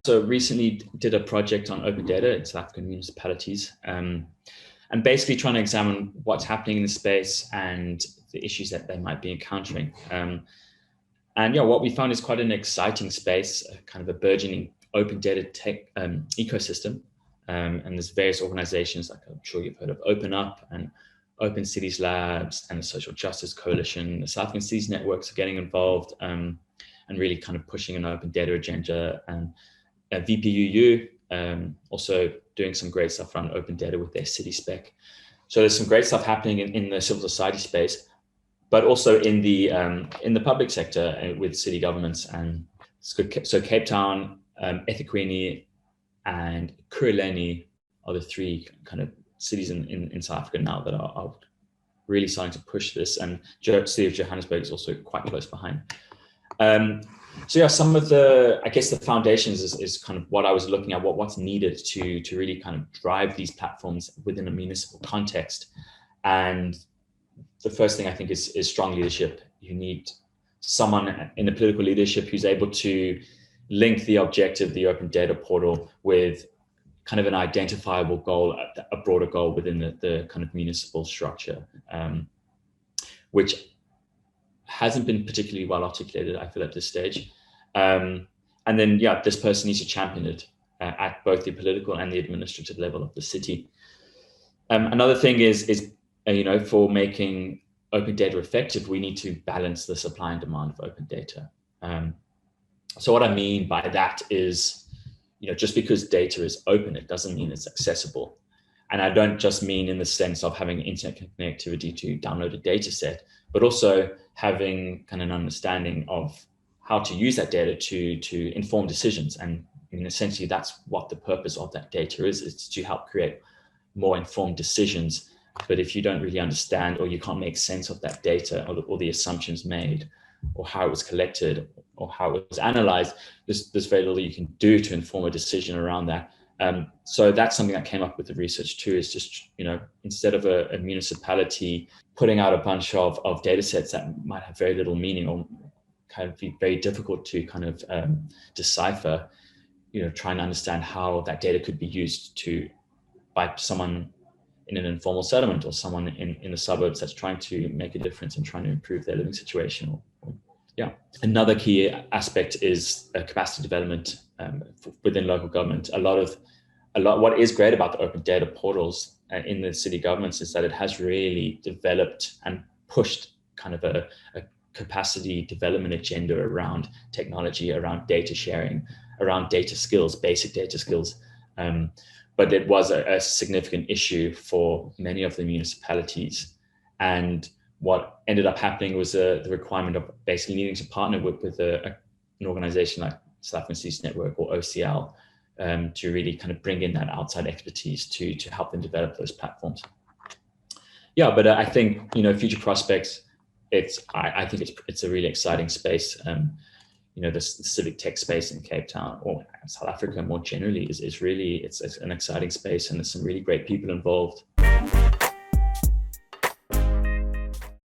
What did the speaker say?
So recently did a project on open data in South African municipalities, and basically trying to examine what's happening in the space and the issues that they might be encountering. And yeah, what we found is quite an exciting space, kind of a burgeoning open data tech ecosystem. And there's various organizations, like I'm sure you've heard of Open Up and Open Cities Labs and the Social Justice Coalition. The South African Cities Networks are getting involved and really kind of pushing an open data agenda. And VPUU also doing some great stuff around open data with their city spec. So there's some great stuff happening in the civil society space, but also in the public sector with city governments. And so Cape Town, eThekwini, and Kuruleni are the three kind of cities in South Africa now that are really starting to push this. And the city of Johannesburg is also quite close behind. So yeah, some of the, I guess the foundations is kind of what I was looking at, what's needed to really kind of drive these platforms within a municipal context. And the first thing I think is strong leadership. You need someone in the political leadership who's able to link the objective, the open data portal, with kind of an identifiable goal, a broader goal within the kind of municipal structure, which hasn't been particularly well articulated, I feel, at this stage. And then, yeah, this person needs to champion it at both the political and the administrative level of the city. Another thing is for making open data effective, we need to balance the supply and demand of open data. So what I mean by that is, just because data is open, it doesn't mean it's accessible. And I don't just mean in the sense of having internet connectivity to download a data set, but also having kind of an understanding of how to use that data to inform decisions. And essentially that's what the purpose of that data is. It's to help create more informed decisions. But if you don't really understand, or you can't make sense of that data, or the assumptions made, or how it was collected, or how it was analyzed, there's very little you can do to inform a decision around that. So that's something that came up with the research too, is just, instead of a municipality putting out a bunch of data sets that might have very little meaning or kind of be very difficult to kind of decipher, trying to understand how that data could be used by someone in an informal settlement or someone in the suburbs that's trying to make a difference and trying to improve their living situation. Yeah. Another key aspect is capacity development within local government. What is great about the open data portals in the city governments is that it has really developed and pushed kind of a capacity development agenda around technology, around data sharing, around data skills, basic data skills. But it was a significant issue for many of the municipalities. And what ended up happening was the requirement of basically needing to partner with an organization like South African Cities Network, or OCL, to really kind of bring in that outside expertise to help them develop those platforms. Yeah, but I think, future prospects, I think it's a really exciting space. The civic tech space in Cape Town, or South Africa more generally, is really, it's an exciting space, and there's some really great people involved.